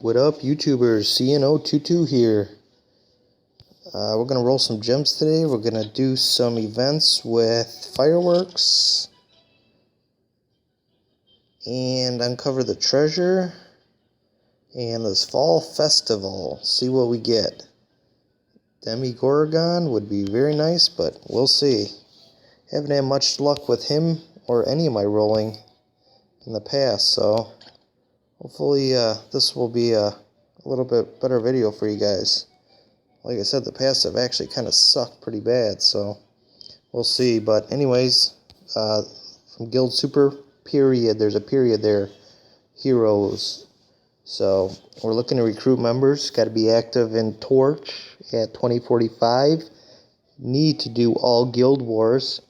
What up, YouTubers? CNO22 here. We're going to roll some gems today. We're going to do some events with fireworks and uncover the treasure and this fall festival. See what we get. Demogorgon would be very nice, but we'll see. Haven't had much luck with him or any of my rolling in the past, so hopefully this will be a little bit better video for you guys. Like I said, the past have actually kind of sucked pretty bad, so we'll see. But anyways, from Guild Super period, there's a period there, heroes. So we're looking to recruit members. Got to be active in Torch at 2045. Need to do all guild wars.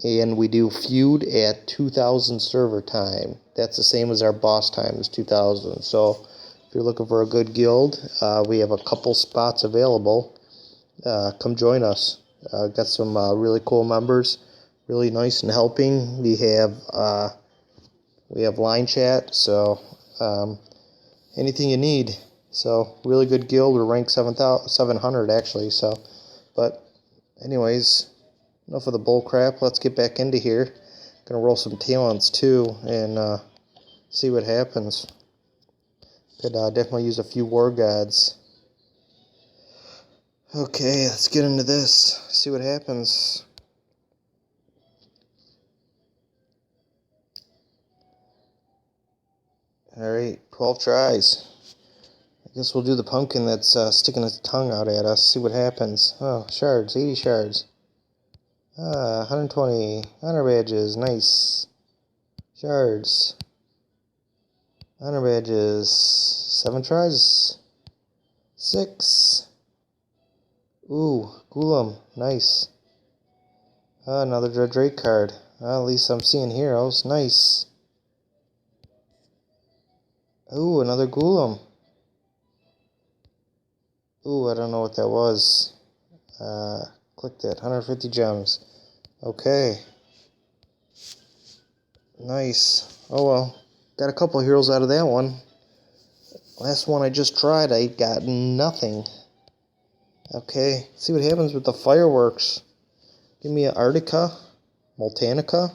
And we do feud at 2000 server time. That's the same as our boss time is 2000. So if you're looking for a good guild, we have a couple spots available. Come join us. Got some really cool members, really nice and helping. We have line chat, so anything you need. So really good guild. We're ranked 700 actually. So, but anyways, enough of the bull crap. Let's get back into here. Gonna roll some talents too and see what happens. Could definitely use a few war gods. Okay, let's get into this. See what happens. Alright, 12 tries. I guess we'll do the pumpkin that's sticking its tongue out at us. See what happens. Oh, shards, 80 shards. 120 honor badges, nice. Shards, honor badges, 7 tries, 6. Ooh, Golem, nice. Another Drake card. At least I'm seeing heroes, nice. Ooh, another Golem. Ooh, I don't know what that was. Click that, 150 gems. Okay. Nice. Oh well. Got a couple heroes out of that one. Last one I just tried, I got nothing. Okay. See what happens with the fireworks. Give me an Arctica, Multanica,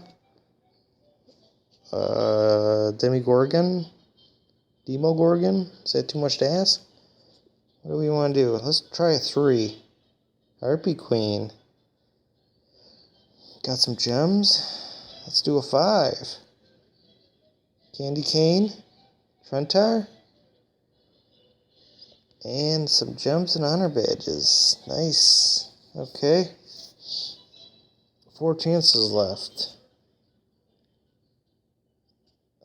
Demogorgon. Is that too much to ask? What do we want to do? Let's try a 3. Harpy Queen. Got some gems. Let's do a 5. Candy Cane. Trentar. And some gems and honor badges. Nice. Okay. 4 chances left.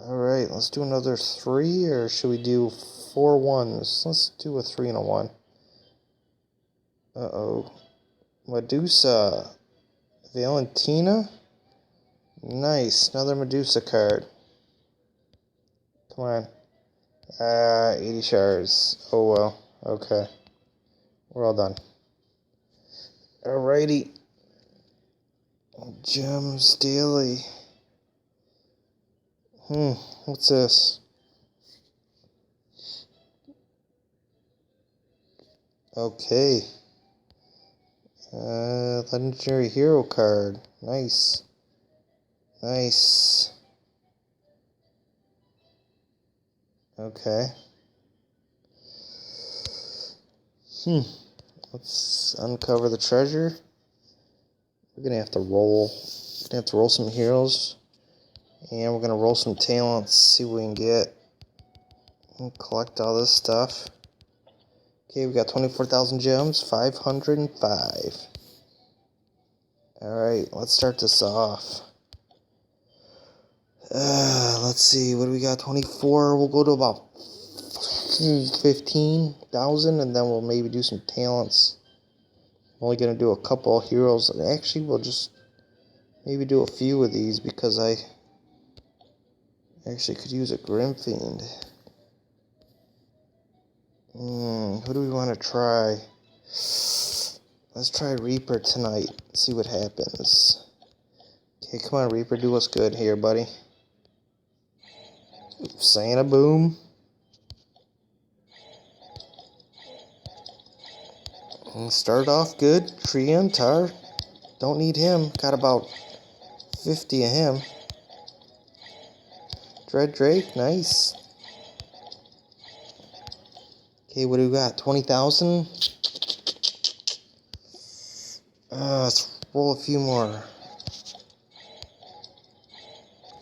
Alright, let's do another 3, or should we do 4 ones? Let's do a 3 and a 1. Uh-oh. Medusa. Valentina. Nice. Another Medusa card. Come on. 80 shards. Oh well. Okay. We're all done. Alrighty. Gems daily. What's this? Okay. Legendary hero card. Nice. Nice. Okay. Let's uncover the treasure. We're gonna have to roll. We're gonna have to roll some heroes. And we're gonna roll some talents, see what we can get. And collect all this stuff. Okay, we got 24,000 gems, 505. Alright, let's start this off. Let's see, what do we got? 24, we'll go to about 15,000 and then we'll maybe do some talents. I'm only gonna do a couple heroes. Actually, we'll just maybe do a few of these because I actually could use a Grim Fiend. Who do we want to try? Let's try Reaper tonight. See what happens. Okay, come on, Reaper. Do us good here, buddy. Santa boom. Start off good. Treant, Tar. Don't need him. Got about 50 of him. Dread Drake, nice. Okay, what do we got? 20,000? Let's roll a few more.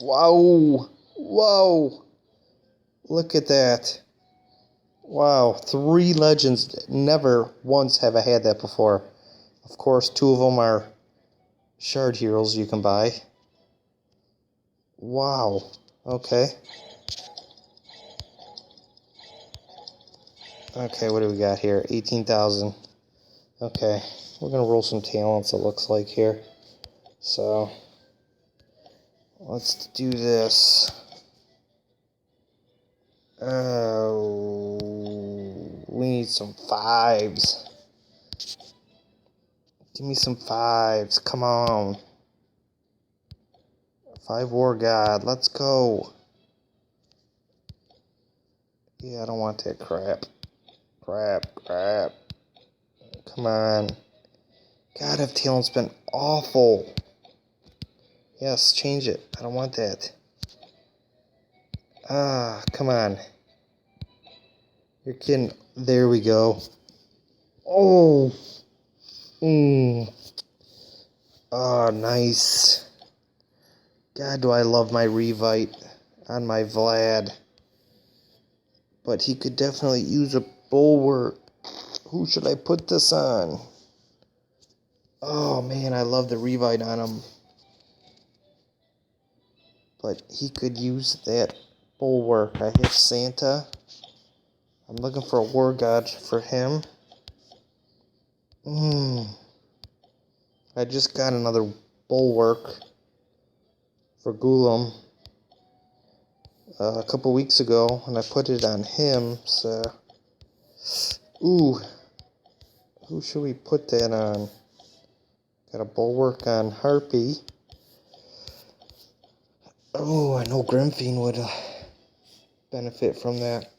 Wow! Whoa! Look at that. Wow, 3 legends. Never once have I had that before. Of course, 2 of them are shard heroes you can buy. Wow. Okay. Okay, what do we got here? 18,000. Okay, we're going to roll some talents, it looks like here. So, let's do this. Oh, we need some 5s. Give me some 5s. Come on. 5 War God. Let's go. Yeah, I don't want that crap. Crap. Come on. God, if talent's been awful. Yes, change it. I don't want that. Come on. You're kidding. There we go. Oh. Oh, nice. God, do I love my Revite on my Vlad. But he could definitely use a Bulwark. Who should I put this on? Oh, man, I love the Revite on him. But he could use that Bulwark. I have Santa. I'm looking for a War God for him. I just got another Bulwark for Gulam a couple weeks ago, and I put it on him, so... Ooh. Who should we put that on? Got a Bulwark on Harpy. Oh, I know Grimfiend would benefit from that.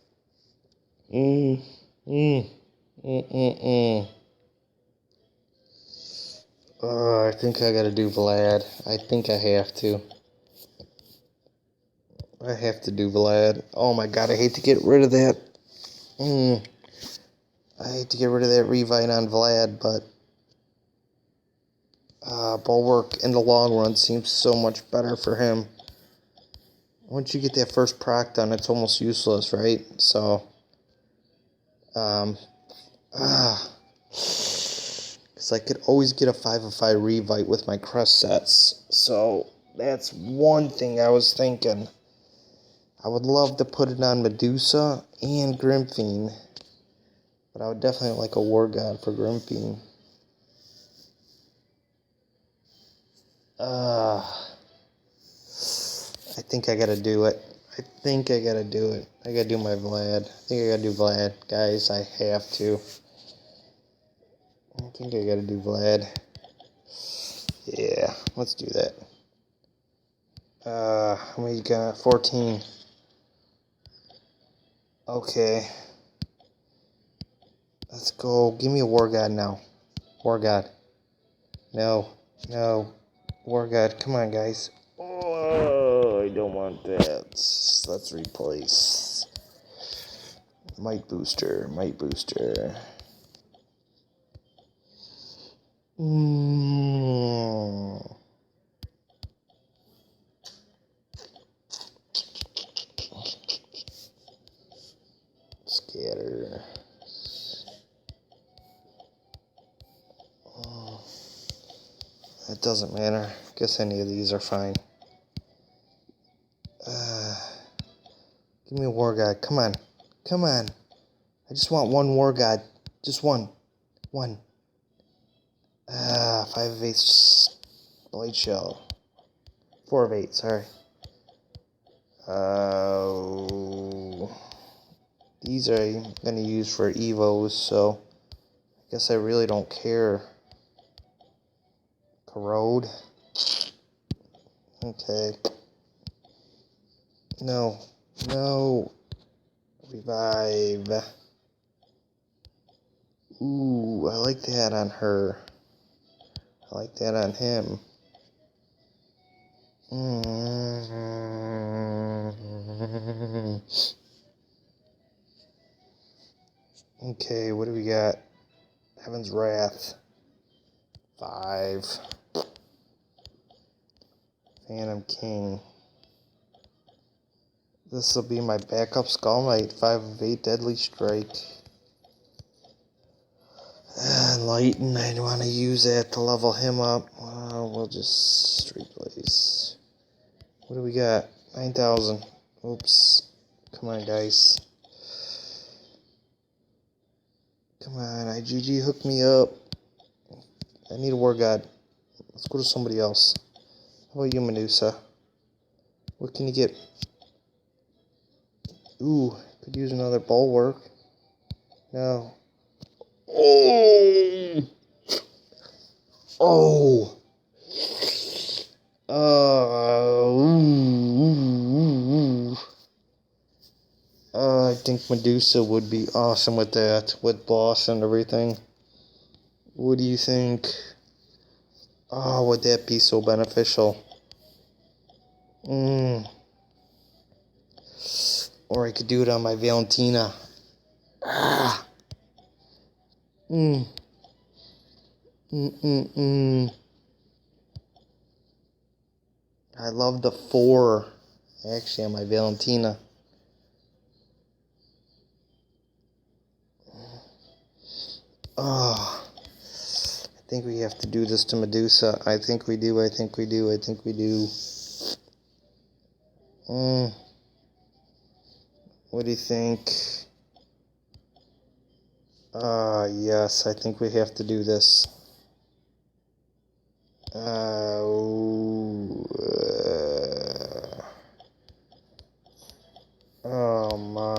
I think I gotta do Vlad. I think I have to. I have to do Vlad. Oh my god, I hate to get rid of that. I hate to get rid of that Revite on Vlad, but Bulwark in the long run seems so much better for him. Once you get that first proc done, it's almost useless, right? So, because I could always get a 5/5 Revite with my crest sets. So, that's one thing I was thinking. I would love to put it on Medusa and Grimfiend. But I would definitely like a War God for Grimfiend. I think I gotta do it. I gotta do my Vlad. I think I gotta do Vlad. Guys, I have to. I think I gotta do Vlad. Yeah, let's do that. How many you got? 14. Okay. Let's go. Give me a War God now. War God. No. War God. Come on, guys. Oh, I don't want that. Let's replace. Might booster. Scatter. It doesn't matter. Guess any of these are fine. Give me a War God. Come on. I just want one War God. Just one. 5 of 8 Blade Shell. 4 of 8, sorry. These I'm going to use for Evos, so I guess I really don't care. Corrode. Okay. No. Revive. Ooh, I like that on her. I like that on him. Okay, what do we got? Heaven's Wrath. 5. Phantom King. This will be my backup Skull Knight. 5 of 8 Deadly Strike. Enlighten, I want to use that to level him up. We'll just straight blaze. What do we got? 9,000. Oops. Come on, guys. Come on, IGG, hook me up. I need a War God. Let's go to somebody else. How about you, Medusa? What can you get? Ooh, could use another bulwark. No. Oh! Oh! I think Medusa would be awesome with that, with boss and everything. What do you think? Oh, would that be so beneficial? Or I could do it on my Valentina. I love the 4, actually, on my Valentina. Oh, I think we have to do this to Medusa. I think we do. What do you think? Yes, I think we have to do this. Oh my.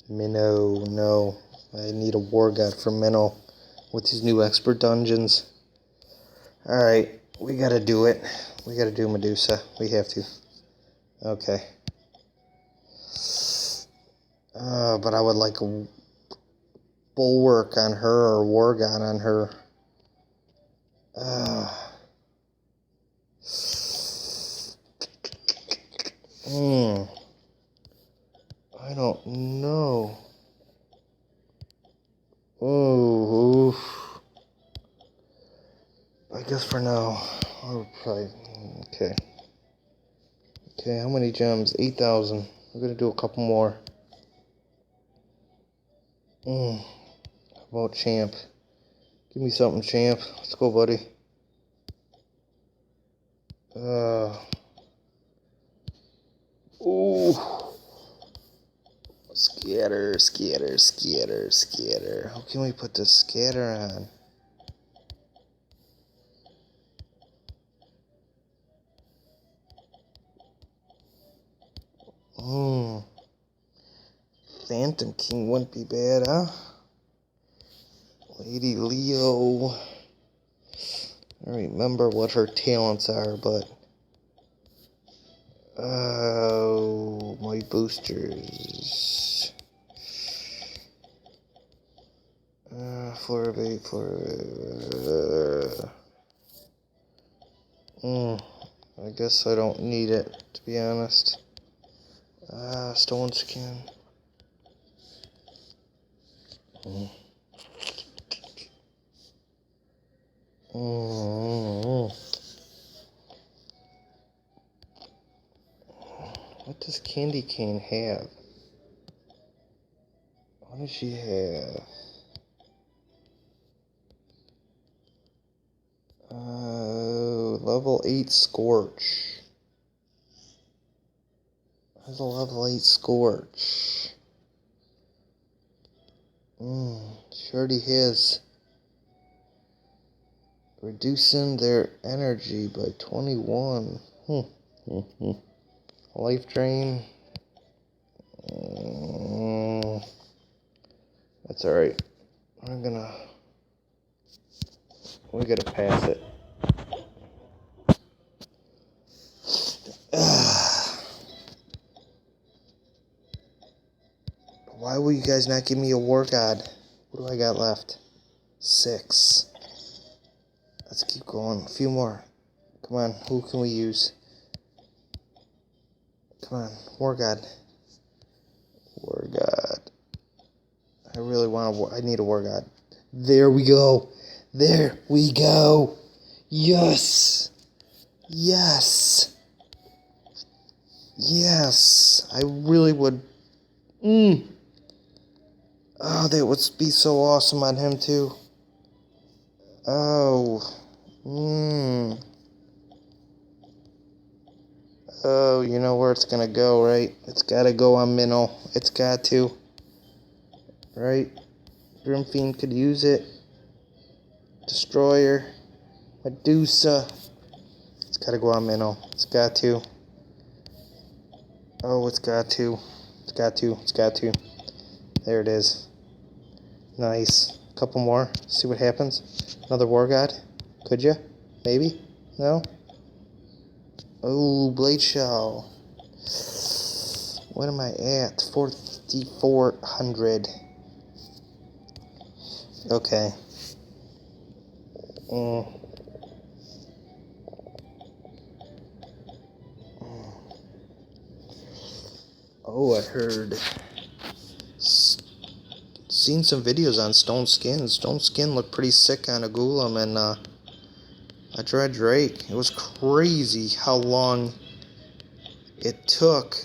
Minnow, no. I need a War God for Minnow with his new expert dungeons. Alright, we gotta do it. We gotta do Medusa. We have to. Okay. But I would like a bulwark on her or War God on her. I don't know. Oh, I guess for now, I'll probably. Okay. Okay, how many gems? 8,000. I'm gonna do a couple more. How about Champ? Give me something, Champ. Let's go, buddy. Ooh. Scatter. How can we put the scatter on? Phantom King wouldn't be bad, huh? Lady Leo. I don't remember what her talents are, but... Oh, my boosters. 4 of 8, 4 of 8. I guess I don't need it, to be honest. Stone Skin. What does Candy Cane have? What does she have? Level 8 Scorch. Has a level 8 Scorch. She already has. Reducing their energy by 21. Life drain. That's alright. I'm gonna We gotta pass it. Why will you guys not give me a war god? What do I got left? 6. Let's keep going. A few more. Come on, who can we use? Come on, war god. War god. I really want I need a war god. There we go. There we go. Yes. Yes. Yes. I really would. Oh, that would be so awesome on him too. Oh. Oh, you know where it's gonna go, right? It's gotta go on Minnow. It's got to. Right? Grim Fiend could use it. Destroyer. Medusa. It's gotta go on Minnow. It's got to. Oh, it's got to. It's got to. It's got to. There it is. Nice. A couple more. See what happens. Another war god. Could you? Maybe? No? Oh, Blade Shell. What am I at? 4,400. Okay. Oh, I heard. Seen some videos on Stone Skin. Stone Skin looked pretty sick on a Golem, and I tried Drake. It was crazy how long it took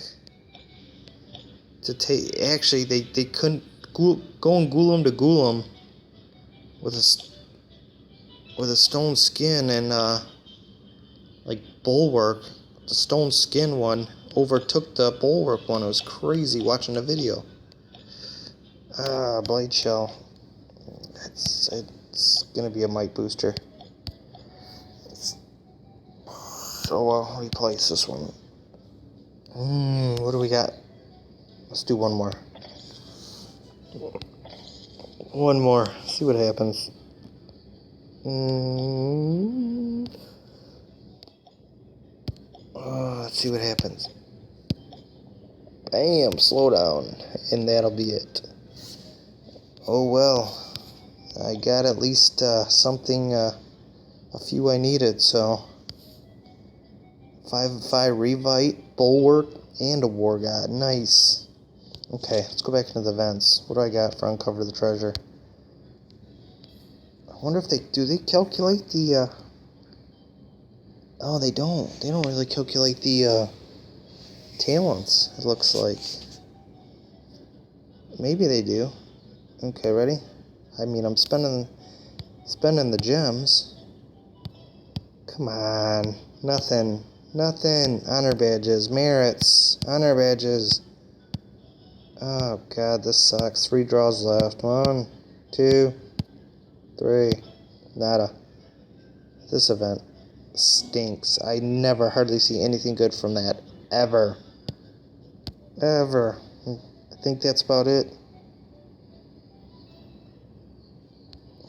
to take. Actually, they couldn't go and Golem to Golem with a Stone Skin, and like Bulwark. The Stone Skin one overtook the Bulwark one. It was crazy watching the video. Blade Shell. It's gonna be a might booster. So I'll replace this one. What do we got? Let's do one more. One more. See what happens. Let's see what happens. Bam! Slow down. And that'll be it. Oh well. I got at least something, a few I needed, so 5/5 Revite, Bulwark, and a War God. Nice. Okay, let's go back into the vents. What do I got for Uncover the Treasure? I wonder if do they calculate the, oh, they don't. They don't really calculate the, talents, it looks like. Maybe they do. Okay, ready? I mean, I'm spending the gems. Come on. Nothing. Honor badges. Merits. Honor badges. Oh, God, this sucks. 3 draws left. 1, 2, 3. Nada. This event stinks. I never hardly see anything good from that. Ever. I think that's about it.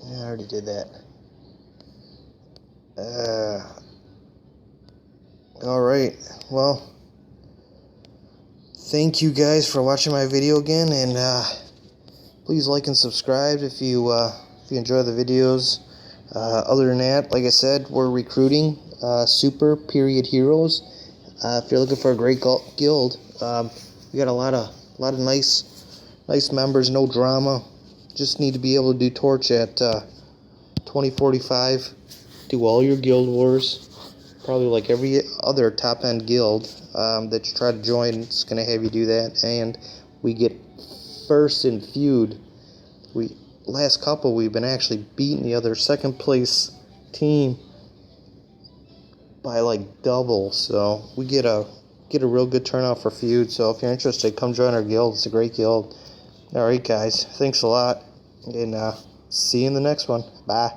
I already did that. Alright, well, thank you guys for watching my video again, and please like and subscribe if you enjoy the videos. Other than that, like I said, we're recruiting super period heroes. If you're looking for a great guild, we got a lot of nice members, no drama. Just need to be able to do Torch at 2045. Do all your guild wars. Probably like every other top-end guild that you try to join, it's going to have you do that. And we get first in feud. Last couple, we've been actually beating the other second-place team by like double. So we get a real good turnout for feud. So if you're interested, come join our guild. It's a great guild. Alright guys, thanks a lot, and see you in the next one. Bye.